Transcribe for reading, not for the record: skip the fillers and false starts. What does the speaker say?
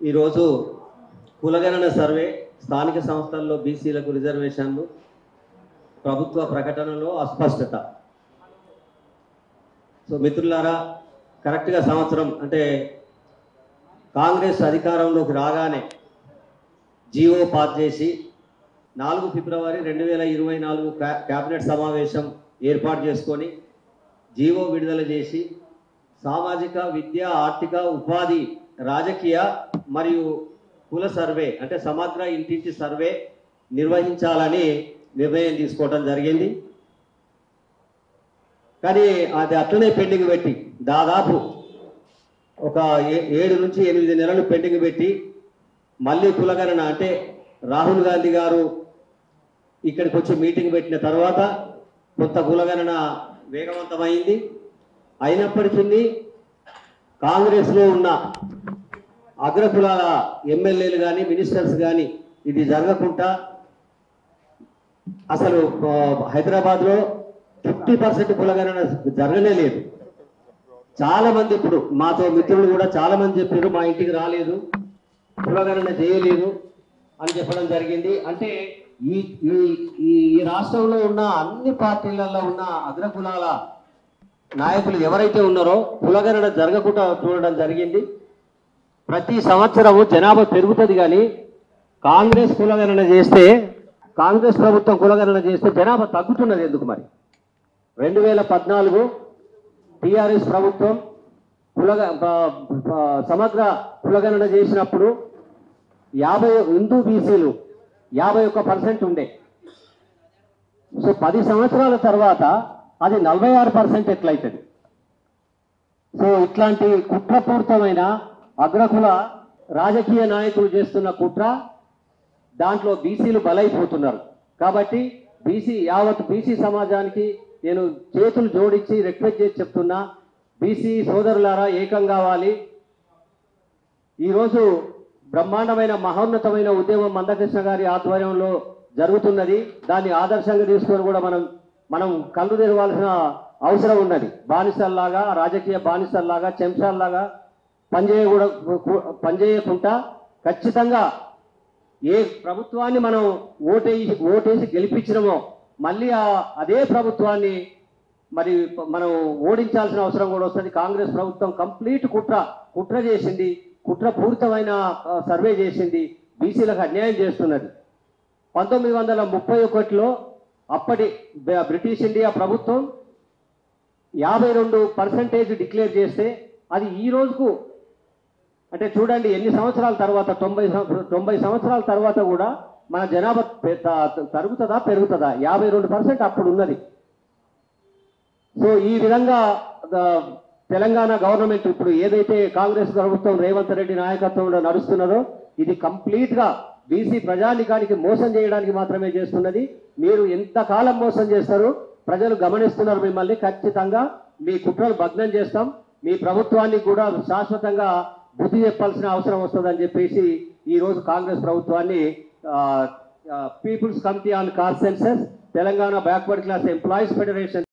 ఈరోజు కులగణన సర్వే స్థానిక సంస్థల్లో బీసీలకు రిజర్వేషన్లు ప్రభుత్వ ప్రకటనలో అస్పష్టత. సో మిత్రులారా, కరెక్ట్గా సంవత్సరం అంటే కాంగ్రెస్ అధికారంలోకి రాగానే జీవో పాస్ చేసి 4 ఫిబ్రవరి 2024 క్యాబినెట్ సమావేశం ఏర్పాటు చేసుకొని జీవో విడుదల చేసి సామాజిక, విద్య, ఆర్థిక, ఉపాధి, రాజకీయ మరియు కుల సర్వే అంటే సమగ్ర ఇంటింటి సర్వే నిర్వహించాలని నిర్ణయం తీసుకోవడం జరిగింది. కానీ అది అట్లనే పెండింగ్ పెట్టి దాదాపు ఒక 7 నుంచి 8 నెలలు పెండింగ్ పెట్టి మళ్ళీ కులగణన అంటే రాహుల్ గాంధీ గారు ఇక్కడికి వచ్చి మీటింగ్ పెట్టిన తర్వాత కొంత కులగణన వేగవంతమైంది. అయినప్పటికీ కాంగ్రెస్లో ఉన్న అగ్రకులాల ఎమ్మెల్యేలు కానీ మినిస్టర్స్ కానీ ఇది జరగకుండా అసలు హైదరాబాద్లో 50% కులగణన జరగనే లేదు. చాలామంది ఇప్పుడు మాతో మిత్రులు కూడా చాలామంది చెప్పారు, మా ఇంటికి రాలేదు, కులగణన చేయలేదు అని చెప్పడం జరిగింది. అంటే ఈ ఈ రాష్ట్రంలో ఉన్న అన్ని పార్టీలలో ఉన్న అగ్రకులాల నాయకులు ఎవరైతే ఉన్నారో కులగణన జరగకుండా చూడడం జరిగింది. ప్రతి సంవత్సరము జనాభా పెరుగుతుంది, కానీ కాంగ్రెస్ కులగణన చేస్తే కాంగ్రెస్ ప్రభుత్వం కులగణన చేస్తే జనాభా తగ్గుతున్నది ఎందుకు? మరి 2014 టీఆర్ఎస్ ప్రభుత్వం సమగ్ర కులగణన చేసినప్పుడు 50 హిందూ బీసీలు 51% ఉండే. సో 10 సంవత్సరాల తర్వాత అది 46% ఎట్లయితుంది? సో ఇట్లాంటి కుట్రపూరితమైన అగ్రకుల రాజకీయ నాయకులు చేస్తున్న కుట్ర, దాంట్లో బీసీలు బలైపోతున్నారు. కాబట్టి యావత్ బీసీ సమాజానికి నేను చేతులు జోడించి రిక్వెస్ట్ చేసి చెప్తున్నా, బీసీ సోదరులారా ఏకం కావాలి. ఈరోజు బ్రహ్మాండమైన మహోన్నతమైన ఉద్యమం మందకృష్ణ గారి ఆధ్వర్యంలో జరుగుతున్నది. దాన్ని ఆదర్శంగా తీసుకొని కూడా మనం కళ్ళు తెరవాల్సిన అవసరం ఉన్నది. బానిసల్లాగా, రాజకీయ బానిసల్లాగా, చెంచాల్లాగా పనిచేయకుండా ఖచ్చితంగా ఏ ప్రభుత్వాన్ని మనం ఓటేసి గెలిపించినమో మళ్ళీ అదే ప్రభుత్వాన్ని మరి మనం ఓడించాల్సిన అవసరం కూడా వస్తుంది. కాంగ్రెస్ ప్రభుత్వం కంప్లీట్ కుట్ర చేసింది, కుట్రపూరితమైన సర్వే చేసింది, బీసీలకు అన్యాయం చేస్తున్నది. 1931లో అప్పటి బ్రిటిష్ ఇండియా ప్రభుత్వం 52% డిక్లేర్ చేస్తే అది ఈ రోజుకు అంటే చూడండి ఎన్ని సంవత్సరాల తర్వాత, 90 సంవత్సరాల తర్వాత కూడా మన జనాభా తరుగుతుందా పెరుగుతుందా? 52% అప్పుడు ఉన్నది. సో ఈ విధంగా తెలంగాణ గవర్నమెంట్ ఇప్పుడు ఏదైతే కాంగ్రెస్ ప్రభుత్వం రేవంత్ రెడ్డి నాయకత్వంలో నడుస్తున్నదో ఇది కంప్లీట్గా బీసీ ప్రజానికానికి మోసం చేయడానికి మాత్రమే చేస్తున్నది. మీరు ఎంతకాలం మోసం చేస్తారు? ప్రజలు గమనిస్తున్నారు మిమ్మల్ని. ఖచ్చితంగా మీ కుట్రలు భగ్నం చేస్తాం, మీ ప్రభుత్వానికి కూడా శాశ్వతంగా బుద్ధి చెప్పాల్సిన అవసరం వస్తుందని చెప్పేసి ఈరోజు కాంగ్రెస్ ప్రభుత్వాన్ని people's committee on caste census, Telangana backward class employees federation